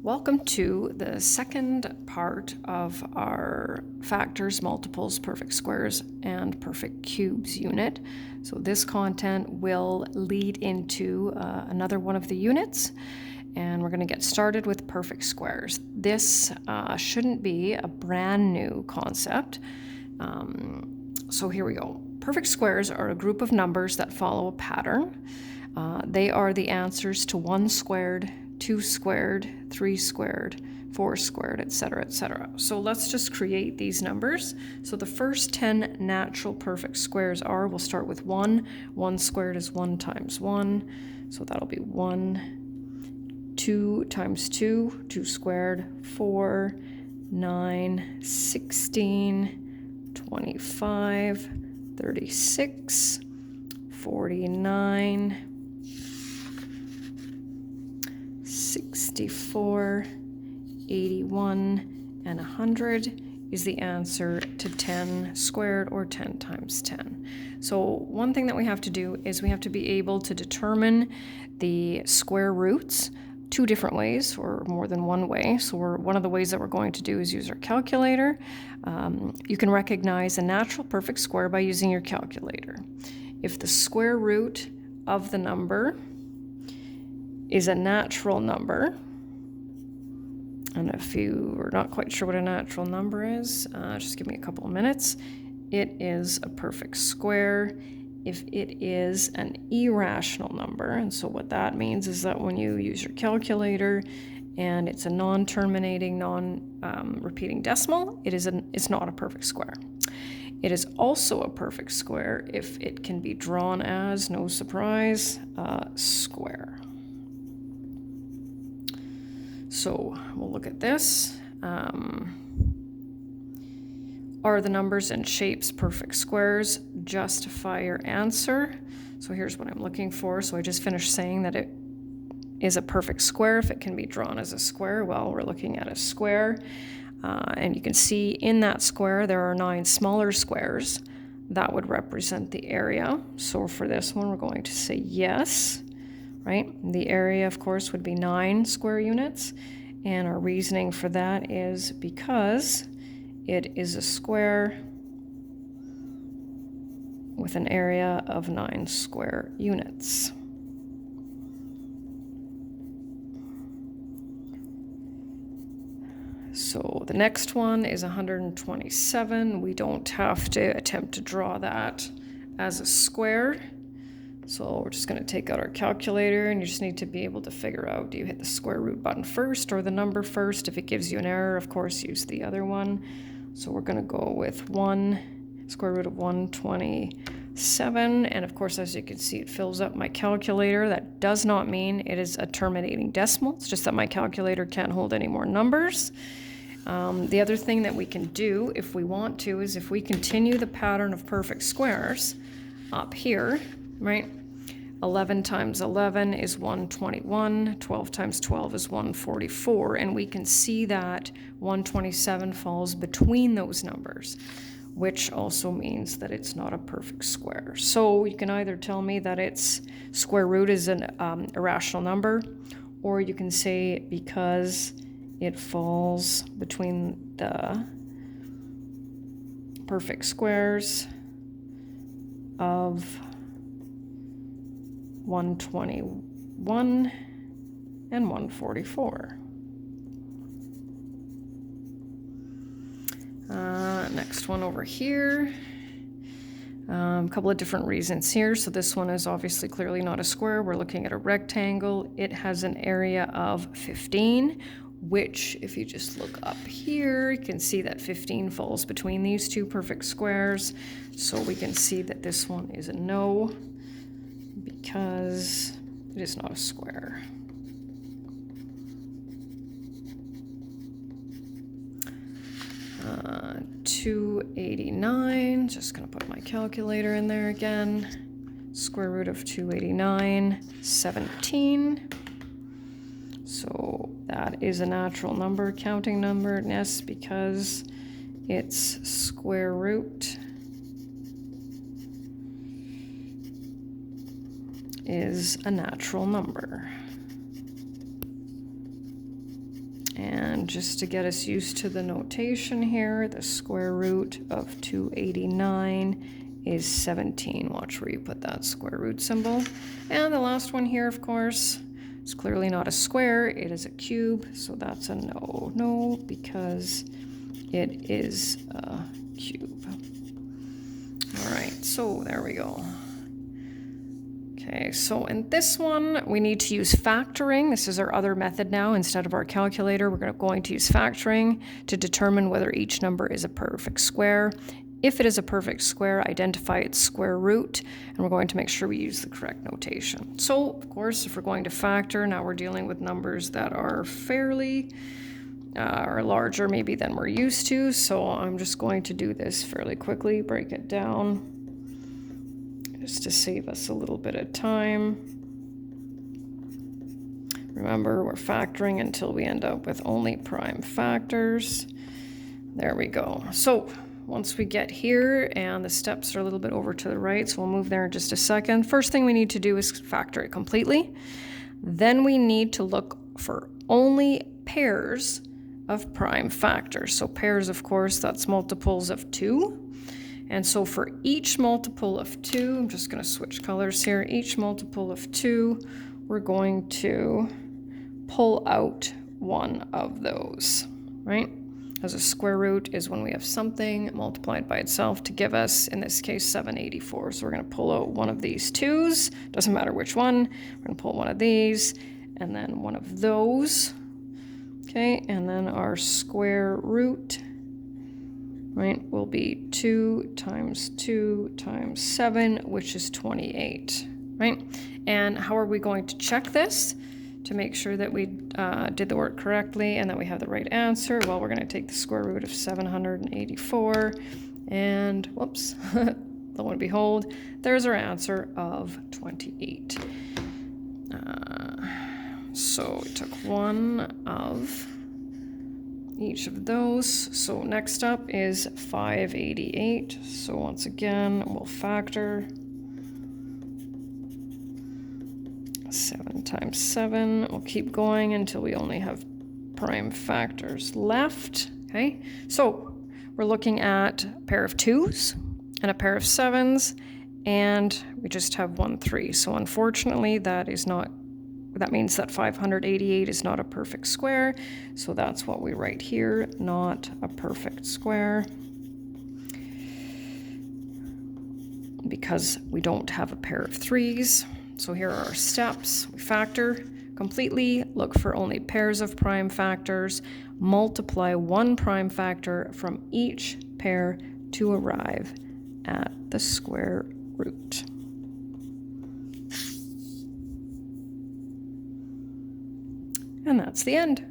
Welcome to the second part of our factors, multiples, perfect squares, and perfect cubes unit. So this content will lead into another one of the units, and we're going to get started with perfect squares. This shouldn't be a brand new concept. So here we go. Perfect squares are a group of numbers that follow a pattern. They are the answers to 1 squared, 2 squared, 3 squared, 4 squared, etc., etc. So let's just create these numbers. So the first 10 natural perfect squares are, we'll start with 1. 1 squared is 1 times 1. So that'll be 1. 2 times 2, 2 squared, 4, 9, 16, 25, 36, 49, 64, 81, and 100 is the answer to 10 squared, or 10 times 10. So one thing that we have to do is we have to be able to determine the square roots two different ways, or more than one way. So one of the ways that we're going to do is use our calculator. You can recognize a natural perfect square by using your calculator. If the square root of the number is a natural number, and if you are not quite sure what a natural number is, just give me a couple of minutes. It is a perfect square if it is an irrational number. And so what that means is that when you use your calculator and it's a non-terminating, non-repeating decimal, it's not a perfect square. It is also a perfect square if it can be drawn as, no surprise, a square. So we'll look at this. Are the numbers and shapes perfect squares? Justify your answer. So here's what I'm looking for. So I just finished saying that it is a perfect square if it can be drawn as a square. Well, we're looking at a square. And you can see in that square there are 9 smaller squares that would represent the area. So for this one, we're going to say yes. Right? The area, of course, would be 9 square units. And our reasoning for that is because it is a square with an area of 9 square units. So the next one is 127. We don't have to attempt to draw that as a square. So we're just going to take out our calculator, and you just need to be able to figure out, do you hit the square root button first or the number first? If it gives you an error, of course, use the other one. So we're going to go with 1 square root of 127. And of course, as you can see, it fills up my calculator. That does not mean it is a terminating decimal. It's just that my calculator can't hold any more numbers. The other thing that we can do if we want to is if we continue the pattern of perfect squares up here, right? 11 times 11 is 121, 12 times 12 is 144, and we can see that 127 falls between those numbers, which also means that it's not a perfect square. So you can either tell me that its square root is an irrational number, or you can say because it falls between the perfect squares of 121 and 144. Next one over here. A couple of different reasons here. So this one is obviously clearly not a square. We're looking at a rectangle. It has an area of 15, which if you just look up here, you can see that 15 falls between these two perfect squares. So we can see that this one is a no, because it is not a square. Uh, 289, just gonna put my calculator in there again. Square root of 289, 17. So that is a natural number, counting number, yes, because its square root is a natural number. And just to get us used to the notation here, the square root of 289 is 17. Watch where you put that square root symbol. And the last one here, of course, is clearly not a square, it is a cube, so that's a no. No, because it is a cube. All right, so there we go. Okay, so in this one, we need to use factoring. This is our other method now. Instead of our calculator, we're going to use factoring to determine whether each number is a perfect square. If it is a perfect square, identify its square root, and we're going to make sure we use the correct notation. So, of course, if we're going to factor, now we're dealing with numbers that are fairly or larger maybe than we're used to. So I'm just going to do this fairly quickly, break it down, just to save us a little bit of time. Remember, we're factoring until we end up with only prime factors. There we go. So once we get here, and the steps are a little bit over to the right, so we'll move there in just a second. First thing we need to do is factor it completely. Then we need to look for only pairs of prime factors. So pairs, of course, that's multiples of 2. And so for each multiple of 2, I'm just going to switch colors here. Each multiple of 2, we're going to pull out one of those, right? As a square root is when we have something multiplied by itself to give us, in this case, 784. So we're going to pull out one of these 2's. Doesn't matter which one. We're going to pull one of these and then one of those. Okay, and then our square root, right, will be 2 times 2 times 7, which is 28, right? And how are we going to check this to make sure that we did the work correctly and that we have the right answer? Well, we're going to take the square root of 784 and, whoops, lo and behold, there's our answer of 28. So we took one of each of those. So next up is 588. So once again, we'll factor 7 times 7. We'll keep going until we only have prime factors left. Okay, so we're looking at a pair of 2's and a pair of 7's, and we just have 1 3. So unfortunately, that means that 588 is not a perfect square. So that's what we write here, not a perfect square, because we don't have a pair of 3's. So here are our steps. We factor completely, look for only pairs of prime factors, multiply one prime factor from each pair to arrive at the square root. And that's the end.